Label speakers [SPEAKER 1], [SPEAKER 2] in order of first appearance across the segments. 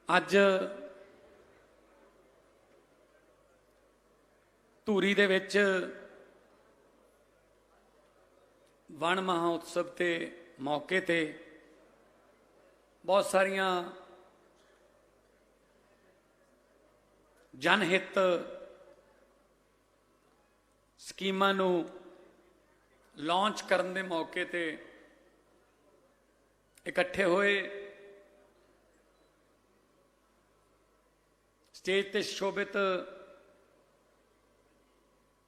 [SPEAKER 1] ਅੱਜ ਧੂਰੀ ਦੇ ਵਿੱਚ ਵਣ ਮਹਾਉਤਸਵ ਦੇ ਮੌਕੇ ਤੇ ਬਹੁਤ ਸਾਰੀਆਂ ਜਨਹਿਤ ਸਕੀਮਾਂ ਨੂੰ ਲਾਂਚ ਕਰਨ ਦੇ ਮੌਕੇ ਤੇ ਇਕੱਠੇ ਹੋਏ। ਸਟੇਜ ਤੇ ਸ਼ੋਭਿਤ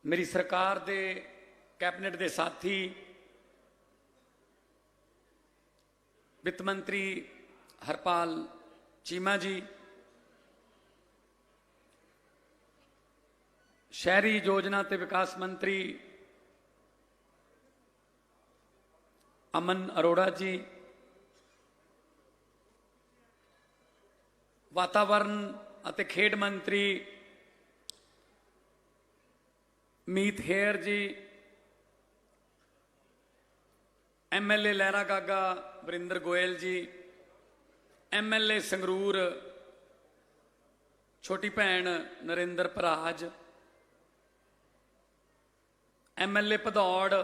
[SPEAKER 1] मेरी सरकार दे कैबिनेट दे साथी वित्त मंत्री हरपाल चीमा जी, शहरी योजना ते विकास मंत्री अमन अरोड़ा जी, वातावरण अते खेड मंत्री मीत हेयर जी, MLA लहरा गागा वरिंदर गोयल जी, MLA संगरूर छोटी भैन नरेंद्र भराज, MLA भदौड़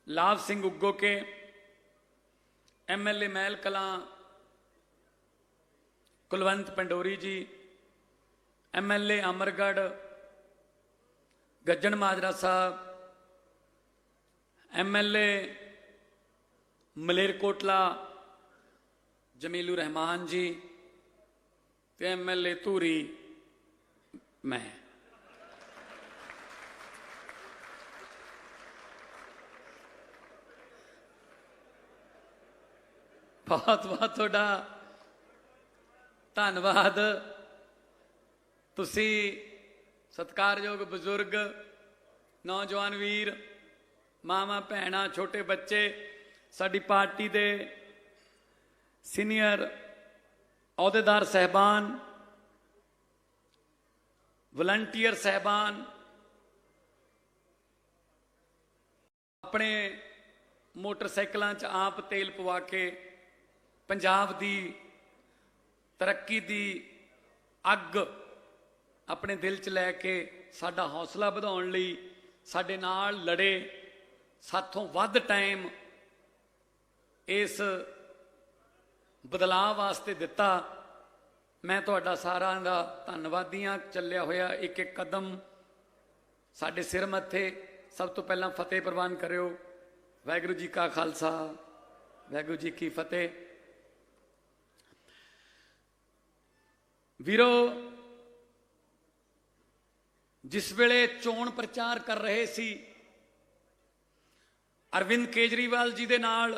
[SPEAKER 1] लाभ सिंह उग्गोके, MLA महल कलां कुलवंत पंडोरी जी, MLA अमरगढ़ गज्जन माजरा साहब, MLA मलेरकोटला जमीलू रहमान जी ते MLA धूरी मैं। बहुत बहुत तुहाडा धन्नवाद। तुसी सत्कारयोग बजुर्ग नौजवान वीर मावां भैणां छोटे बच्चे साडी पार्टी दे सीनियर अहुदेदार साहबान वलंटियर साहबान अपने मोटरसाइकिलों च आप तेल पवा के पंजाब दी तरक्की दी अग अपने दिल च लैके साडा हौसला वधाउण लई साडे नाल लड़े, साथों वध टाइम इस बदलाव वास्ते दिता। मैं तुहाडा सारां दा धन्नवादी हां। चलिया होया एक एक कदम साडे सिर मत्थे। सब तो पहलां फतेह प्रवान करियो। वाहिगुरू जी का खालसा वाहिगुरू जी की फतेह। वीरो, जिस वेले चोण प्रचार कर रहे सी अरविंद केजरीवाल जी दे नाल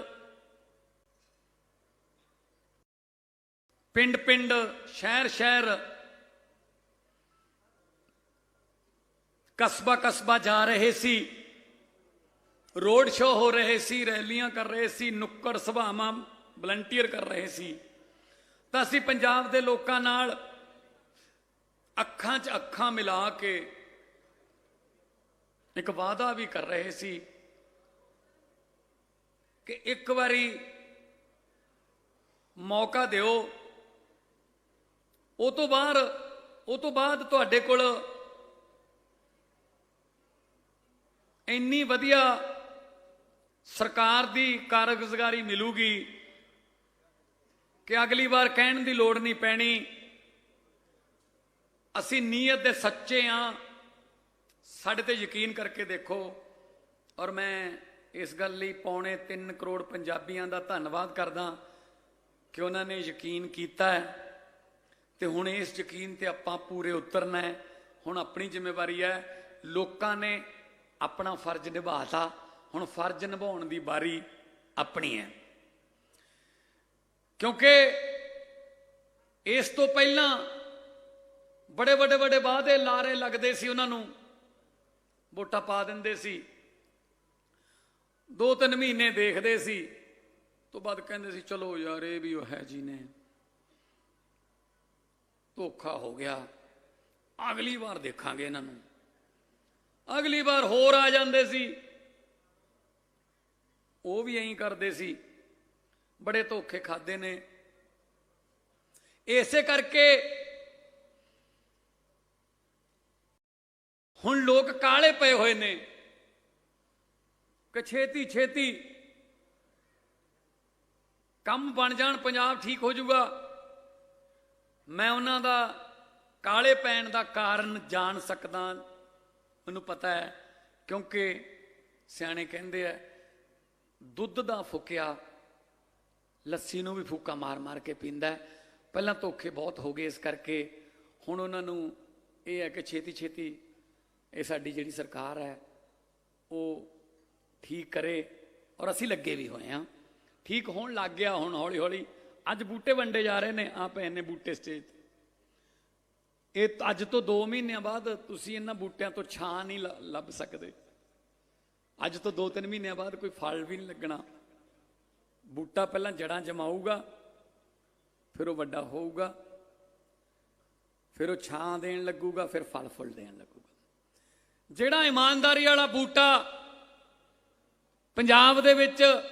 [SPEAKER 1] पिंड पिंड शहर शहर कस्बा कस्बा जा रहे सी, रोड शो हो रहे सी, रैलियां कर रहे सी, नुक्कड़ सभावां वलंटियर कर रहे सी, तां असीं पंजाब दे लोकां नाल अखां च अखां मिला के एक वादा भी कर रहे सी कि एक बारी मौका दिओ, ਉਹ ਤੋਂ ਬਾਅਦ ਤੁਹਾਡੇ ਕੋਲ ਇੰਨੀ ਵਧੀਆ ਸਰਕਾਰ ਦੀ ਕਾਰਗੁਜ਼ਾਰੀ ਮਿਲੂਗੀ ਕਿ ਅਗਲੀ ਵਾਰ ਕਹਿਣ ਦੀ ਲੋੜ ਨਹੀਂ ਪੈਣੀ। ਅਸੀਂ ਨੀਅਤ ਦੇ ਸੱਚੇ ਹਾਂ, ਸਾਡੇ ਤੇ ਯਕੀਨ ਕਰਕੇ ਦੇਖੋ। ਔਰ ਮੈਂ ਇਸ ਗੱਲ ਲਈ 3.25 ਕਰੋੜ ਪੰਜਾਬੀਆਂ ਦਾ ਧੰਨਵਾਦ ਕਰਦਾ ਕਿ ਉਹਨਾਂ ਨੇ ਯਕੀਨ ਕੀਤਾ ਹੈ ਤੇ ਹੁਣ ਇਸ ਯਕੀਨ ਤੇ ਆਪਾਂ ਪੂਰੇ ਉਤਰਨਾ ਹੈ। ਹੁਣ ਆਪਣੀ ਜ਼ਿੰਮੇਵਾਰੀ ਹੈ। ਲੋਕਾਂ ਨੇ ਆਪਣਾ ਫਰਜ਼ ਨਿਭਾਤਾ, ਹੁਣ ਫਰਜ਼ ਨਿਭਾਉਣ ਦੀ ਵਾਰੀ ਆਪਣੀ ਹੈ। ਕਿਉਂਕਿ ਇਸ ਤੋਂ ਪਹਿਲਾਂ बड़े बड़े बड़े वादे लारे लगते सी, उन्होंने वोटा पा देंदे सी, 2-3 महीने देखते सी, तो बाद कहते सी चलो यार ये भी है जी ने धोखा हो गया, अगली बार देखांगे इन्हों। अगली बार होर आ जाते सी, वो भी यही करते सी। बड़े धोखे खादे ने, ਇਸੇ ਕਰਕੇ ਹੁਣ ਲੋਕ ਕਾਲੇ ਪਏ ਹੋਏ ਨੇ ਕਿ ਛੇਤੀ ਛੇਤੀ ਕੰਮ ਬਣ ਜਾਣ, ਪੰਜਾਬ ਠੀਕ ਹੋ ਜਾਊਗਾ। ਮੈਂ ਉਹਨਾਂ ਦਾ ਕਾਲੇ ਪੈਣ ਦਾ ਕਾਰਨ ਜਾਣ ਸਕਦਾ, ਮੈਨੂੰ ਪਤਾ ਹੈ, ਕਿਉਂਕਿ ਸਿਆਣੇ ਕਹਿੰਦੇ ਆ ਦੁੱਧ ਦਾ ਫੁਕਿਆ ਲੱਸੀ ਨੂੰ ਵੀ ਫੂਕਾ ਮਾਰ ਮਾਰ ਕੇ ਪੀਂਦਾ। ਪਹਿਲਾਂ ਧੋਖੇ ਬਹੁਤ ਹੋ ਗਏ, ਇਸ ਕਰਕੇ ਹੁਣ ਉਹਨਾਂ ਨੂੰ ਇਹ ਹੈ ਕਿ ਛੇਤੀ ਛੇਤੀ ਇਹ ਸਾਡੀ ਜਿਹੜੀ ਸਰਕਾਰ ਹੈ ਉਹ ਠੀਕ ਕਰੇ, ਔਰ ਅਸੀਂ ਲੱਗੇ ਵੀ ਹੋਏ ਹਾਂ, ਠੀਕ ਹੋਣ ਲੱਗ ਗਿਆ ਹੁਣ ਹੌਲੀ ਹੌਲੀ। ਅੱਜ ਬੂਟੇ ਵੰਡੇ ਜਾ ਰਹੇ ਨੇ, ਆ ਪਏ ਨੇ ਬੂਟੇ ਸਟੇਜ ਤੇ। ਇਹ ਅੱਜ ਤੋਂ 2 ਮਹੀਨਿਆਂ ਬਾਅਦ ਤੁਸੀਂ ਇਹਨਾਂ ਬੂਟਿਆਂ ਤੋਂ ਛਾਂ ਨਹੀਂ ਲੱਭ ਸਕਦੇ। ਅੱਜ ਤੋਂ 2-3 ਮਹੀਨਿਆਂ ਬਾਅਦ ਕੋਈ ਫਲ ਵੀ ਨਹੀਂ ਲੱਗਣਾ। ਬੂਟਾ ਪਹਿਲਾਂ ਜੜਾਂ ਜਮਾਊਗਾ, ਫਿਰ ਉਹ ਵੱਡਾ ਹੋਊਗਾ, ਫਿਰ ਉਹ ਛਾਂ ਦੇਣ ਲੱਗੂਗਾ, ਫਿਰ ਫਲ ਫੁੱਲ ਦੇਣ ਲੱਗੂਗਾ। ਜਿਹੜਾ ਇਮਾਨਦਾਰੀ ਵਾਲਾ ਬੂਟਾ ਪੰਜਾਬ ਦੇ ਵਿੱਚ,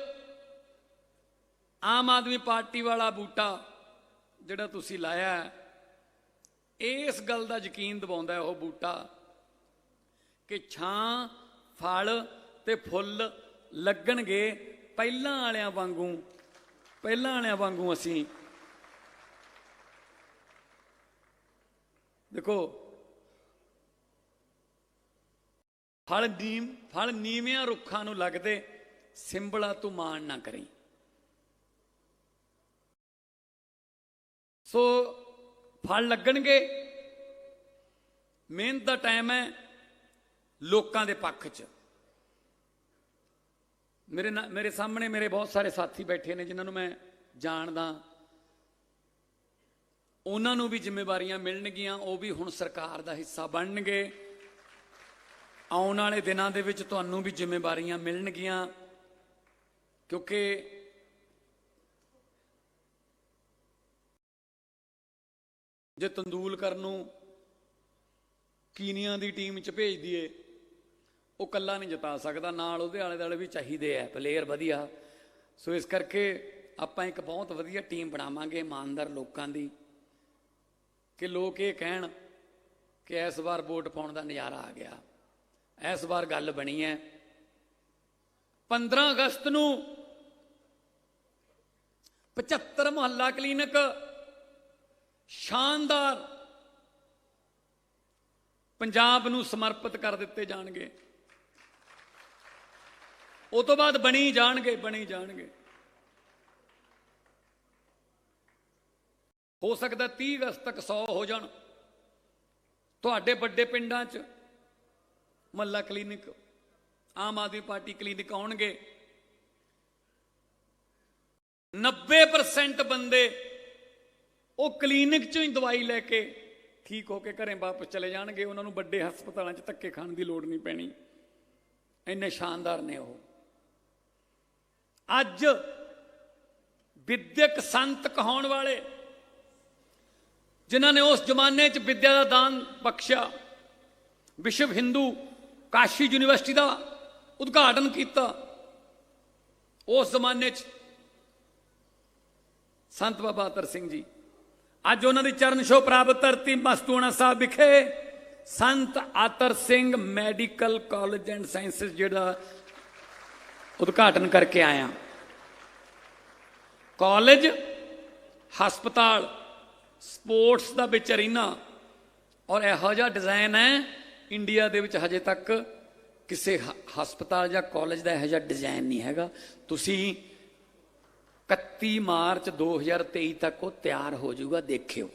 [SPEAKER 1] ਆਮ ਆਦਮੀ ਪਾਰਟੀ ਵਾਲਾ ਬੂਟਾ ਜਿਹੜਾ ਤੁਸੀਂ ਲਾਇਆ, ਇਸ ਗੱਲ ਦਾ ਯਕੀਨ ਦਿਵਾਉਂਦਾ ਉਹ ਬੂਟਾ ਕਿ ਛਾਂ, ਫਲ ਤੇ ਫੁੱਲ ਲੱਗਣਗੇ ਪਹਿਲਾਂ ਵਾਲਿਆਂ ਵਾਂਗੂ। ਅਸੀਂ ਦੇਖੋ, ਫਲ ਨੀਵਿਆਂ ਰੁੱਖਾਂ ਨੂੰ ਲੱਗਦੇ, ਸਿੰਬਲਾ ਤੂੰ ਮਾਣ ਨਾ ਕਰੀ। ਸੋ ਫਲ ਲੱਗਣਗੇ, ਮਿਹਨਤ ਦਾ ਟਾਈਮ ਹੈ, ਲੋਕਾਂ ਦੇ ਪੱਖ 'ਚ। ਮੇਰੇ ਸਾਹਮਣੇ ਮੇਰੇ ਬਹੁਤ ਸਾਰੇ ਸਾਥੀ ਬੈਠੇ ਨੇ ਜਿਨ੍ਹਾਂ ਨੂੰ ਮੈਂ ਜਾਣਦਾ, ਉਹਨਾਂ ਨੂੰ ਵੀ ਜ਼ਿੰਮੇਵਾਰੀਆਂ ਮਿਲਣਗੀਆਂ, ਉਹ ਵੀ ਹੁਣ ਸਰਕਾਰ ਦਾ ਹਿੱਸਾ ਬਣਨਗੇ। ਆਉਣ ਵਾਲੇ ਦਿਨਾਂ ਦੇ ਵਿੱਚ ਤੁਹਾਨੂੰ ਵੀ ਜ਼ਿੰਮੇਵਾਰੀਆਂ ਮਿਲਣਗੀਆਂ, ਕਿਉਂਕਿ ਜੇ ਤੰਦੂਲਕਰ ਨੂੰ ਕੀਨੀਆ ਦੀ ਟੀਮ 'ਚ ਭੇਜ ਦਈਏ, ਉਹ ਇਕੱਲਾ ਨਹੀਂ ਜਿਤਾ ਸਕਦਾ, ਨਾਲ ਉਹਦੇ ਆਲੇ ਦੁਆਲੇ ਵੀ ਚਾਹੀਦੇ ਹੈ ਪਲੇਅਰ ਵਧੀਆ। ਸੋ ਇਸ ਕਰਕੇ ਆਪਾਂ ਇੱਕ ਬਹੁਤ ਵਧੀਆ ਟੀਮ ਬਣਾਵਾਂਗੇ ਇਮਾਨਦਾਰ ਲੋਕਾਂ ਦੀ, ਕਿ ਲੋਕ ਇਹ ਕਹਿਣ ਕਿ ਇਸ ਵਾਰ ਵੋਟ ਪਾਉਣ ਦਾ ਨਜ਼ਾਰਾ ਆ ਗਿਆ, ਇਸ ਵਾਰ ਗੱਲ ਬਣੀ ਹੈ। 15 ਅਗਸਤ ਨੂੰ 75 ਮੁਹੱਲਾ ਕਲੀਨਿਕ ਸ਼ਾਨਦਾਰ ਪੰਜਾਬ ਨੂੰ ਸਮਰਪਿਤ ਕਰ ਦਿੱਤੇ ਜਾਣਗੇ। ਉਹ ਤੋਂ ਬਾਅਦ ਬਣੀ ਜਾਣਗੇ। ਹੋ ਸਕਦਾ 30 ਅਗਸਤ ਤੱਕ 100 ਹੋ ਜਾਣ। ਤੁਹਾਡੇ ਵੱਡੇ ਪਿੰਡਾਂ 'ਚ ਮੁਹੱਲਾ clinic, Aam Aadmi party clinic ਆਉਣਗੇ। 90% ਬੰਦੇ ਉਹ ਕਲੀਨਿਕ 'ਚੋਂ ਹੀ ਦਵਾਈ ਲੈ ਕੇ ਠੀਕ ਹੋ ਕੇ ਘਰੇ ਵਾਪਸ ਚਲੇ ਜਾਣਗੇ। ਉਹਨਾਂ ਨੂੰ ਵੱਡੇ ਹਸਪਤਾਲਾਂ 'ਚ ਧੱਕੇ ਖਾਣ ਦੀ ਲੋੜ ਨਹੀਂ ਪੈਣੀ, ਇੰਨੇ ਸ਼ਾਨਦਾਰ ਨੇ ਉਹ। ਅੱਜ ਵਿਦਿਅਕ ਸੰਤ ਕਹਾਉਣ ਵਾਲੇ, ਜਿਨ੍ਹਾਂ ਨੇ ਉਸ ਜ਼ਮਾਨੇ 'ਚ ਵਿਦਿਆ ਦਾ ਦਾਨ ਬਖਸ਼ਿਆ, ਵਿਸ਼ਵ ਹਿੰਦੂ ਕਾਸ਼ੀ ਯੂਨੀਵਰਸਿਟੀ ਦਾ ਉਦਘਾਟਨ ਕੀਤਾ, ਉਸ ਜ਼ਮਾਨੇ 'ਚ ਸੰਤ ਬਾਬਾ ਅਤਰ ਸਿੰਘ ਜੀ, ਅੱਜ ਉਹਨਾਂ ਦੀ ਚਰਨ ਛੋਹ ਪ੍ਰਾਪਤ ਧਰਤੀ ਮਸਤੂਆਣਾ ਸਾਹਿਬ ਵਿਖੇ Sant Attar Singh medical college and sciences ਜਿਹੜਾ ਉਦਘਾਟਨ ਕਰਕੇ ਆਇਆ। ਕਾਲਜ, ਹਸਪਤਾਲ, ਸਪੋਰਟਸ ਦਾ ਵਿੱਚ ਅਰੀਨਾ, ਔਰ ਇਹੋ ਜਿਹਾ ਡਿਜ਼ਾਈਨ ਹੈ ਇੰਡੀਆ ਦੇ ਵਿੱਚ ਹਜੇ ਤੱਕ ਕਿਸੇ ਹਸਪਤਾਲ ਜਾਂ ਕਾਲਜ ਦਾ ਇਹੋ ਜਿਹਾ ਡਿਜ਼ਾਈਨ ਨਹੀਂ ਹੈਗਾ। ਤੁਸੀਂ 31 ਮਾਰਚ 2023 ਤੱਕ ਉਹ ਤਿਆਰ ਹੋ ਜਾਊਗਾ, ਦੇਖਿਓ।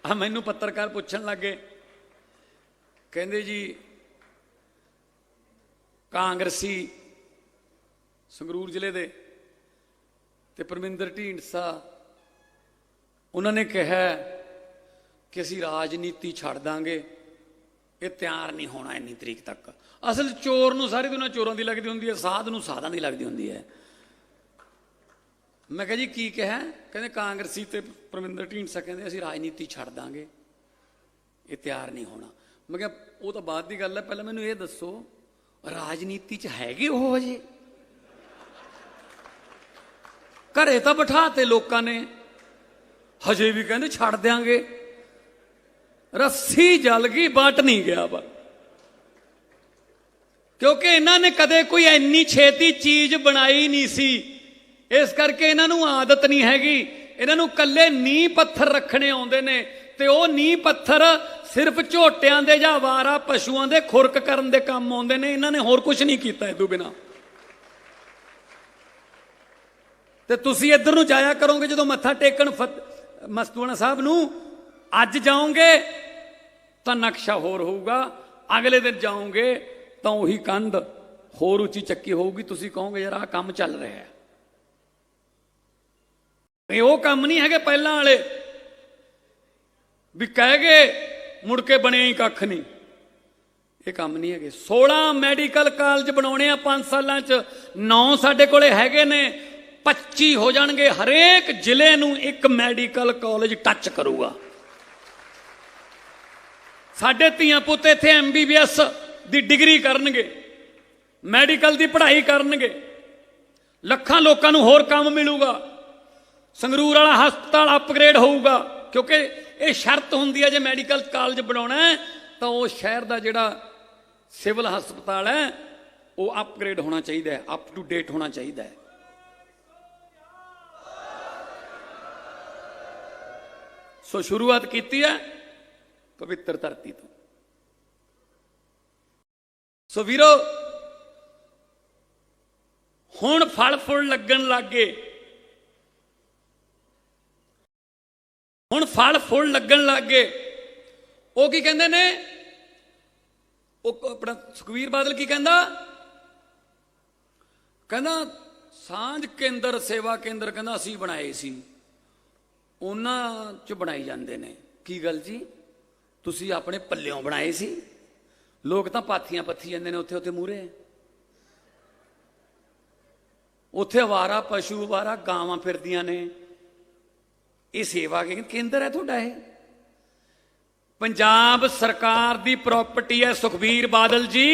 [SPEAKER 1] ਮੈਨੂੰ ਪੱਤਰਕਾਰ ਪੁੱਛਣ ਲੱਗੇ, ਕਹਿੰਦੇ ਜੀ ਕਾਂਗਰਸੀ ਸੰਗਰੂਰ ਜ਼ਿਲ੍ਹੇ ਦੇ ਤੇ ਪਰਮਿੰਦਰ ਢੀਂਡਸਾ, ਉਹਨਾਂ ਨੇ ਕਿਹਾ ਕਿ ਅਸੀਂ ਰਾਜਨੀਤੀ ਛੱਡ ਦਾਂਗੇ, ਇਹ ਤਿਆਰ ਨਹੀਂ ਹੋਣਾ ਇੰਨੀ ਤਰੀਕ ਤੱਕ। ਅਸਲ ਚੋਰ ਨੂੰ ਸਾਰੀ ਦੁਨੀਆ ਚੋਰਾਂ ਦੀ ਲੱਗਦੀ ਹੁੰਦੀ ਹੈ, ਸਾਧ ਨੂੰ ਸਾਧਾਂ ਦੀ ਲੱਗਦੀ ਹੁੰਦੀ ਹੈ। ਮੈਂ ਕਿਹਾ ਜੀ ਕੀ ਕਿਹਾ? ਕਹਿੰਦੇ ਕਾਂਗਰਸੀ ਤੇ ਪਰਮਿੰਦਰ ਢੀਂਡਸਾ ਕਹਿੰਦੇ ਅਸੀਂ ਰਾਜਨੀਤੀ ਛੱਡ ਦਾਂਗੇ, ਇਹ ਤਿਆਰ ਨਹੀਂ ਹੋਣਾ। ਮੈਂ ਕਿਹਾ ਉਹ ਤਾਂ ਬਾਅਦ ਦੀ ਗੱਲ ਹੈ, ਪਹਿਲਾਂ ਮੈਨੂੰ ਇਹ ਦੱਸੋ ਰਾਜਨੀਤੀ 'ਚ ਹੈਗੇ ਉਹ ਹਜੇ? घरे तो बिठाते लोगों ने, हजे भी कहते छड़ देंगे। रस्सी जल गई, बट नहीं गया वा, क्योंकि इन्होंने कदे कोई इन्नी छेती चीज बनाई नहीं सी। इस करके इन्हों आदत नहीं हैगी। इन्हों कल्ले नींह पत्थर रखने आउंदे ने, ते वो नींह पत्थर सिर्फ झोटियां दे जां वारा पशुआं दे खुरक करन दे काम आउंदे ने। इन्होंने होर कुछ नहीं कीता इदों बिना। ते तुसीं इधर नूं जाया करोगे जदों मत्था टेकण मस्तूआणा साहब नूं, अज जाओगे तो नक्शा होर होऊगा, अगले दिन जाओगे तो उही कंध होर उची चक्की होगी। तुसीं कहोगे यार आ काम चल रहा है। ये वो काम नहीं है पहला वाले भी कह गए मुड़ के बने ही कख नहीं। ये काम नहीं है। 16 मैडिकल कॉलेज बनाने 5 सालों च, 9 साडे कोले हैगे ने, 25 हो जाएंगे। हरेक जिले नूं एक मैडिकल कॉलेज टच करूगा। साडे धीआं पुत्त इत्थे MBBS दी डिग्री करनगे, मैडिकल दी पढ़ाई करनगे, लखां लोकां नूं होर काम मिलूगा। संगरूर वाला हस्पताल अपग्रेड होऊगा, क्योंकि ये शर्त हुंदी है जे मैडिकल कॉलेज बनाउणा है तो वो शहर का जिहड़ा सिविल हस्पताल है वो अपग्रेड होना चाहिए, अप टू डेट होना चाहिए। सो शुरुआत की है पवित्र धरती तो। सो वीरो हुण फल फुल लगन लग गए, हुण फल फुल लगन लग गए। वो की कहंदे ने, अपना सुखबीर बादल की कहंदा, कहंदा सांझ केंद्र सेवा केंद्र कहंदा असीं बनाए सी, उन्हां च बनाई जांदे ने। की गल जी, तुसीं अपने पल्लियों बनाए सी? लोग तां पाथियां पत्थी जांदे ने उत्थे उत्थे मूहरे। उत्थे अवारा पशु अवारा गावां फिरदियां ने। ये सेवा केंद्र है तुहाडा? ये पंजाब सरकार दी प्रॉपर्टी है सुखबीर बादल जी,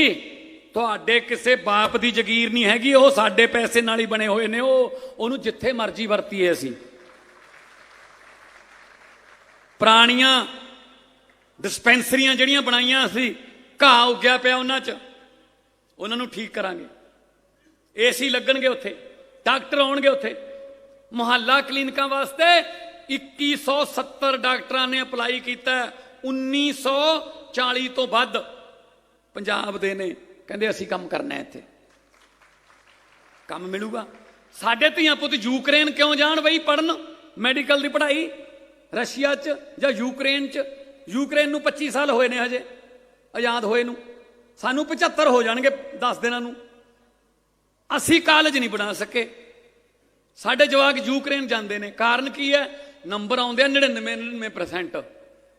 [SPEAKER 1] तुहाडे किसे बाप दी जगीर नहीं हैगी। वो साडे पैसे नाल ही बने हुए ने। ओनू जिथे मर्जी वरतीए असीं। पुरानियां डिस्पेंसरियां जिहड़ियां बनाईयां असीं, घाह उग्या पिया उन्हां च, उन्हां नूं ठीक करांगे। AC लगणगे उत्थे, डॉक्टर आउणगे उत्थे। मुहल्ला क्लीनिकां वास्ते 2170 डॉक्टरां ने अपलाई किया। 1940 तो वध पंजाब दे ने, कहंदे असीं काम करना है इत्थे, काम मिलूगा। साडे धीआं पुत्त यूक्रेन क्यों जाण बई पढ़न मैडिकल दी पढ़ाई, रशिया च जां यूक्रेन च? यूक्रेन नूं 25 साल होए ने हजे आजाद होए नूं, सानूं 75 हो जाणगे 10 दिनां नूं। असीं कॉलेज नहीं बना सके, साडे जवाक यूक्रेन जांदे ने। कारण की है? नंबर आउंदे 99%।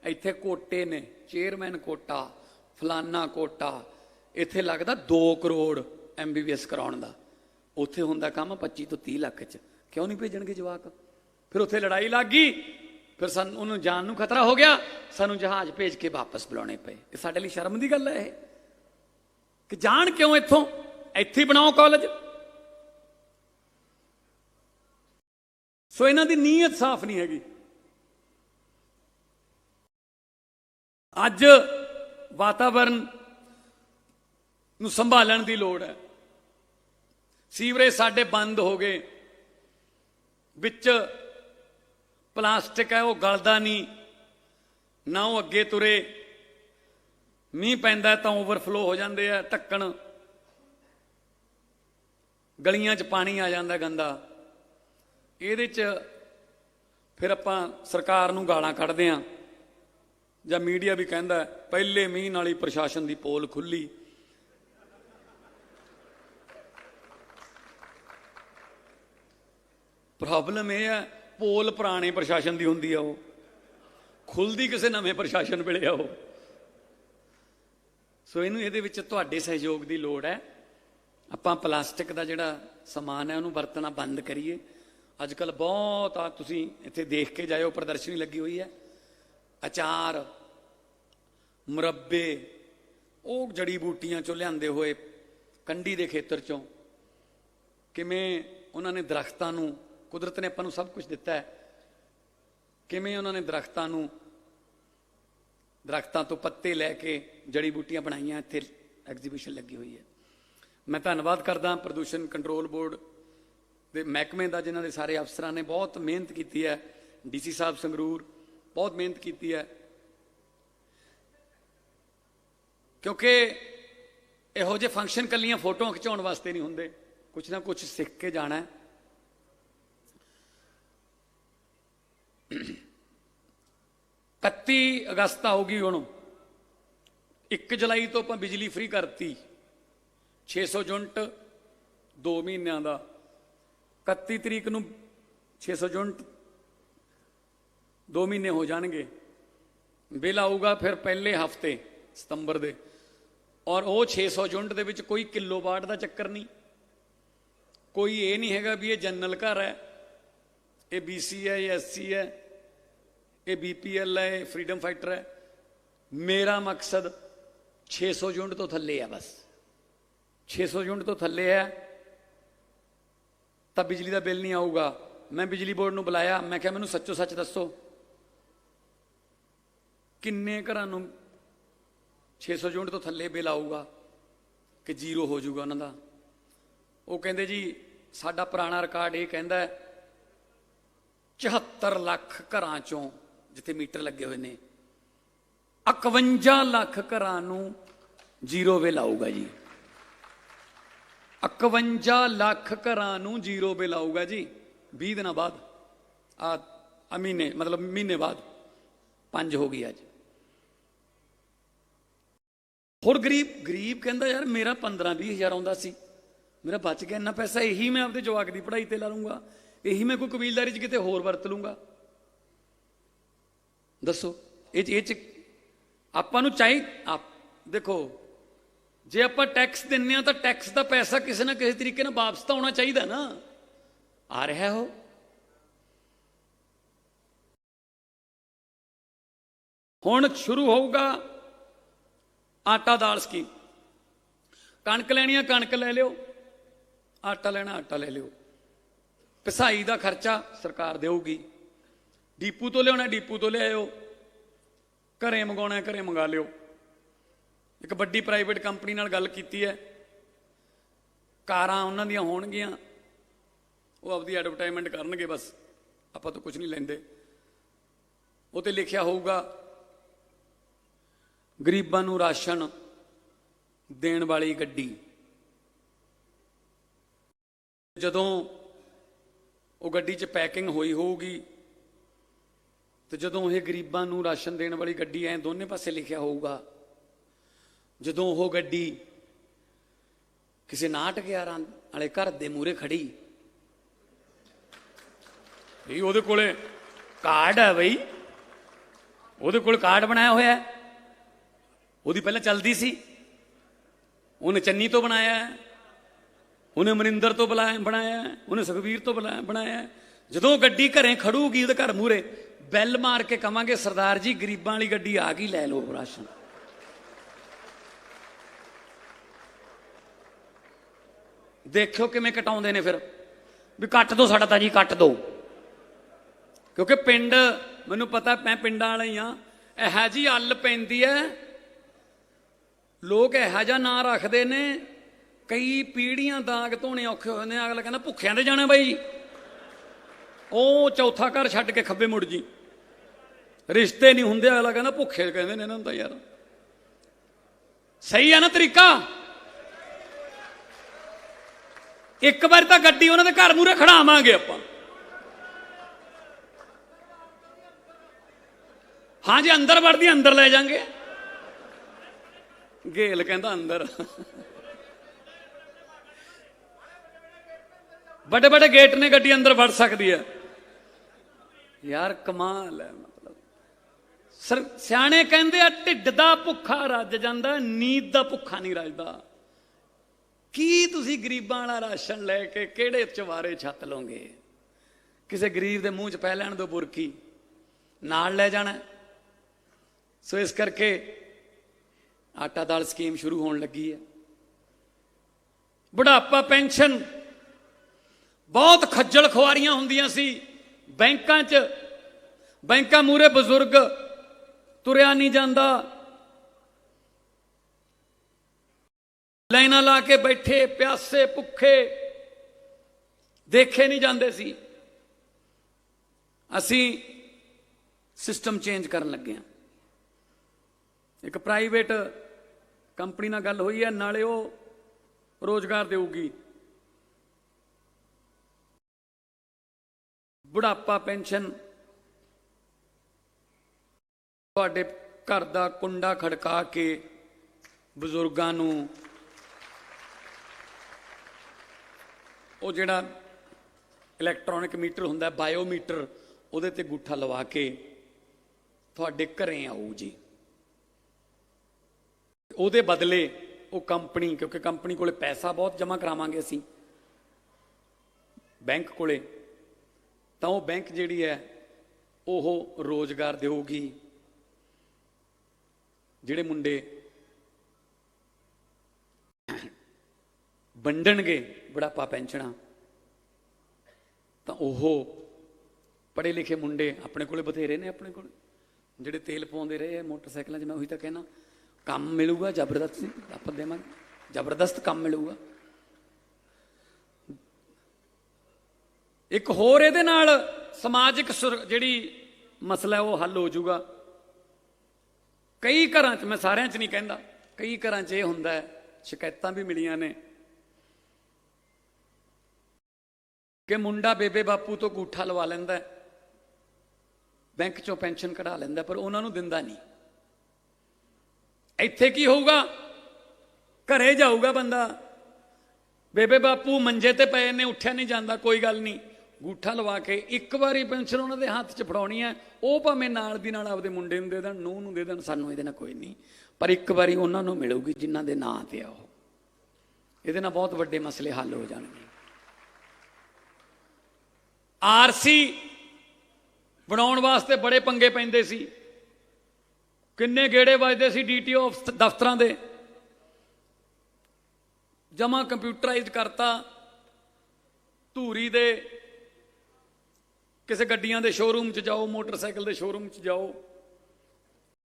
[SPEAKER 1] इत्थे कोटे ने, चेयरमैन कोटा, फलाना कोटा। इत्थे लगदा 2 करोड़ MBBS कराउण दा, उत्थे हुंदा काम 25 तो 30 लाख च। क्यों नहीं भेजणगे जवाक? फिर उत्थे लड़ाई लग गई, फिर सानूं उन्होंने जान नूं खतरा हो गया, सानूं जहाज भेज के वापस बुलाने पे। ये साडे लई शर्म दी गल है कि जान क्यों इत्थों, इत्थे ही बनाओ कॉलेज। सो इन्हां दी नीयत साफ नहीं हैगी। अज वातावरण नूं संभालण दी लोड़ है। सीवरेज साडे बंद हो गए, विच प्लास्टिक है वो गलदा नहीं ना, वो अगे तुरे। मीह पैंदा तो ओवरफ्लो हो जाते हैं ढक्कन, गलियां च पानी आ जाता गंदा। ये फिर आपां सरकार नूं गालां कढ़दे हां, जां मीडिया भी कहंदा पहले मीह नाल ही प्रशासन की पोल खुली। प्रॉब्लम यह है पोल पुराने प्रशासन की होंदी है, वो खुलदी किसी नवे प्रशासन वेले आ। सो इनू ये तुहाडे सहयोग की लोड़ है। आपां प्लास्टिक का जिहड़ा समान है उन्होंने वरतना बंद करिए। अजकल बहुत तुसीं इत्थे देख के जाओ, प्रदर्शनी लगी हुई है। अचार, मुरब्बे, वो जड़ी बूटियां चों लिआंदे होए कंडी दे खेतर चों, किवें उन्होंने दरख्तां नूं ਕੁਦਰਤ ਨੇ ਆਪਾਂ ਨੂੰ ਸਭ ਕੁਝ ਦਿੱਤਾ ਹੈ। ਕਿਵੇਂ ਉਹਨਾਂ ਨੇ ਦਰਖਤਾਂ ਤੋਂ ਪੱਤੇ ਲੈ ਕੇ ਜੜੀ ਬੂਟੀਆਂ ਬਣਾਈਆਂ, ਇੱਥੇ ਐਗਜ਼ੀਬਿਸ਼ਨ ਲੱਗੀ ਹੋਈ ਹੈ। ਮੈਂ ਧੰਨਵਾਦ ਕਰਦਾ ਪ੍ਰਦੂਸ਼ਣ ਕੰਟਰੋਲ ਬੋਰਡ ਦੇ ਮਹਿਕਮੇ ਦਾ, ਜਿਨ੍ਹਾਂ ਦੇ ਸਾਰੇ ਅਫਸਰਾਂ ਨੇ ਬਹੁਤ ਮਿਹਨਤ ਕੀਤੀ ਹੈ। ਡੀਸੀ ਸਾਹਿਬ ਸੰਗਰੂਰ ਬਹੁਤ ਮਿਹਨਤ ਕੀਤੀ ਹੈ, ਕਿਉਂਕਿ ਇਹੋ ਜਿਹੇ ਫੰਕਸ਼ਨ ਕੱਲੀਆਂ ਫੋਟੋਆਂ ਖਿਚਾਉਣ ਵਾਸਤੇ ਨਹੀਂ ਹੁੰਦੇ, ਕੁਛ ਨਾ ਕੁਛ ਸਿੱਖ ਕੇ ਜਾਣਾ ਹੈ। 31 ਅਗਸਤ ਆਊਗੀ ਹੁਣ, 1 ਜੁਲਾਈ ਤੋਂ ਆਪਾਂ ਬਿਜਲੀ ਫ੍ਰੀ ਕਰਤੀ, 600 ਯੂਨਿਟ 2 ਮਹੀਨਿਆਂ ਦਾ। 31 ਤਰੀਕ ਨੂੰ 600 ਯੂਨਿਟ 2 ਮਹੀਨੇ ਹੋ ਜਾਣਗੇ। ਬਿੱਲ ਆਊਗਾ ਫਿਰ ਪਹਿਲੇ ਹਫਤੇ ਸਤੰਬਰ ਦੇ, ਔਰ ਉਹ 600 ਯੂਨਿਟ ਦੇ ਵਿੱਚ ਕੋਈ ਕਿਲੋਵਾਟ ਦਾ ਚੱਕਰ ਨਹੀਂ, ਕੋਈ ਇਹ ਨਹੀਂ ਹੈਗਾ ਵੀ ਇਹ ਜਨਰਲ ਘਰ ਹੈ, ਇਹ BC ਹੈ, ਇਹ SC ਹੈ, ਇਹ BPL ਹੈ, ਇਹ ਫਰੀडम फाइटर है। मेरा मकसद 600 यूनिट तो थले है, बस 600 यूनिट तो थले है तब बिजली का बिल नहीं आऊगा। मैं बिजली बोर्ड ਨੂੰ बुलाया, मैं क्या मैनू सच्चो सच दसो किन्ने घरां नूं 600 यूनिट तो थले बिल आऊगा कि जीरो हो जाऊगा उन्हां दा। वो कहंदे जी साडा पुराना रिकॉर्ड ये कहंदा है 74 ਲੱਖ ਘਰਾਂ ਚੋਂ ਜਿੱਥੇ ਮੀਟਰ ਲੱਗੇ ਹੋਏ ਨੇ 51 ਲੱਖ ਘਰਾਂ ਨੂੰ ਜ਼ੀਰੋ ਬਿੱਲ ਆਊਗਾ ਜੀ। 51 ਲੱਖ ਘਰਾਂ ਨੂੰ ਜ਼ੀਰੋ ਬਿੱਲ ਆਊਗਾ ਜੀ 20 ਦਿਨਾਂ ਬਾਅਦ, ਆ ਮਹੀਨੇ ਮਤਲਬ ਮਹੀਨੇ ਬਾਅਦ 5 ਹੋ ਗਈ ਅੱਜ। ਹੋਰ ਗਰੀਬ ਕਹਿੰਦਾ ਯਾਰ ਮੇਰਾ 15-20 ਹਜ਼ਾਰ ਆਉਂਦਾ ਸੀ, ਮੇਰਾ ਬਚ ਗਿਆ ਇੰਨਾ ਪੈਸਾ, ਇਹੀ ਮੈਂ ਆਪਦੇ ਜਵਾਕ ਦੀ ਪੜ੍ਹਾਈ ਤੇ ਲਾ ਲੂੰਗਾ, ਇਹੀ मैं कोई कबीलदारी च किते होर वरत लूंगा। दसो ये आपां नूं चाहिए देखो जे आपां टैक्स दिन्ने तो टैक्स का पैसा किसी ना किसी तरीके नाल वापस तो आना चाहिए ना, आ रहा हो। हुण शुरू होगा आटा दाल स्कीम, कणक लैनी है कणक ले लियो, आटा लेना आटा ले लियो, पिसाई का खर्चा सरकार देगी, डीपू तो लिया डीपू तो ले आओ, घरें मंगाना घरें मंगा लियो। एक बड़ी प्राइवेट कंपनी नाल गल कीती है, कारां उन्हां दियां होणगियां, वो आपदी एडवरटाइजमेंट करनगे, बस आपां तो कुछ नहीं लैंदे। वो ते लिखिया होऊगा गरीबां नूं राशन देण वाली गड्डी। जदों वो गड्डी च पैकिंग होई होगी तो जदों ये गरीबां नूं राशन देने वाली गड्डी ऐ दोने पासे लिखिया होगा, जदों वो गड्डी किसी नाट ग्यारां वाले घर दे मूहरे खड़ी, भाई ਉਹਦੇ ਕੋਲੇ कार्ड है, बई ਉਹਦੇ ਕੋਲ कार्ड बनाया होया, ਉਹਦੀ ਪਹਿਲਾਂ चलती सी, ਉਹਨੇ चन्नी तो बनाया है, उन्हें मनिंदर तो बनाया, उन्हें सुखबीर तो बनाया। जो गड्डी घरें खड़ूगी वो घर मूहरे बैल मार के कहांगे सरदार जी गरीबां वाली गड्डी आ गई, लै लो राशन। देखो किवें कटाउंदे ने, फिर भी कट दो साडा तां जी कट दो, क्योंकि पिंड मैनूं पता, मैं पिंडां वाला ही हाँ, इहो जी अल पैंदी है, लोग इहो जिहा नां रखदे ने, कई पीढ़ियां दाग धोने औखे होए ने। अगला कहना भुखियां ते जाना बई, ओ चौथा घर छड्ड के खब्बे मुड़ जी, रिश्ते नहीं हुंदे। अगला कहना भुखे कहंदे ने इन्हां नूं तां यार, सही है ना तरीका। एक बार तां गड्डी उन्हां दे घर मूहरे खड़ावांगे आपां, हाँ जी अंदर वड़दी अंदर ले जांगे। गेल कहंदा अंदर बड़े बड़े गेट ने, गड्डी अंदर वड़ सकती है यार, कमाल है। मतलब सियाणे कहंदे आ ढिड दा भुखा रज जांदा, नींद दा भुखा नहीं रजदा। की तुसीं गरीबां वाला राशन लैके किहड़े चवारे छत लोगे? किसी गरीब दे मूँह च पै लैण दो बुरकी, नाल ले जाना। सो इस करके आटा दाल स्कीम शुरू होने लगी है। बुढ़ापा पेंशन बहुत खज्जल खुआरियां हुंदियां सी बैंकां 'च। बैंकां मूहरे बजुर्ग तुरिया नहीं जाता, लाइनां ला के बैठे, प्यासे भुखे देखे नहीं जाते सी। असीं सिस्टम चेंज करन लगे हैं। एक प्राइवेट कंपनी नाल गल हुई है, नाले वो रोजगार देगी, बुढ़ापा पेंशन, तुहाडे घर दा कुंडा खड़का के बजुर्गां नूं वो जिहड़ा इलैक्ट्रॉनिक मीटर हुंदा है, बायोमीटर, उहदे ते अंगूठा लवा के तुहाडे घरें आऊ जी। उहदे बदले वो कंपनी, क्योंकि कंपनी कोले पैसा बहुत जमा करावांगे असीं बैंक कोले, तां वो बैंक जिहड़ी है वो रोजगार देगी। जिहड़े मुंडे वंडणगे बुढ़ापा पेंशना, तो ओह पढ़े लिखे मुंडे अपने कोले बथेरे ने, अपने कोले जिहड़े तेल पाउंदे रहे मोटरसाइकिलों 'च। मैं उही तां कहना, काम मिलूगा जबरदस्त, आप देवांगे, जबरदस्त काम मिलूगा। एक होर इहदे नाल समाजिक जिहड़ी मसला है वो हल हो जाऊगा। कई घरां 'च, मैं सारिਆਂ 'च नहीं कहंदा, कई घरां 'च ये हुंदा है, शिकायतां भी मिलियां ने कि मुंडा बेबे बापू तो अंगूठा लवा लैंदा है, बैंक चों पेंशन कढ़ा लैंदा, पर उन्हां नूं दिंदा नहीं। ਇੱਥੇ ਕੀ ਹੋਊਗਾ, घरे जाऊगा बंदा, बेबे बापू मंजे ते पए ने, उठिया नहीं जाता, कोई गल नहीं, अंगूठा लवा के एक बारी पेंशन उन्होंने हाथ च फड़ाउणी है, वो भावें नाल दी नाल आपदे मुंडे नूं दे देण, नूंह नूं दे देण, सानूं इहदे नाल कोई नहीं, पर एक बारी उन्हां नूं मिलूगी जिन्हां दे नां ते आ ओह। इहदे नाल बहुत वड्डे मसले हल हो जाणगे। आरसी बनाउण वास्ते बड़े पंगे पैंदे सी, किन्ने गेड़े वजदे सी DTO दफ्तरां दे, जमा कंप्यूटराइज करता, धूरी दे किसी गड्डियां दे शोरूम च जाओ, मोटरसाइकिल दे शोरूम च जाओ,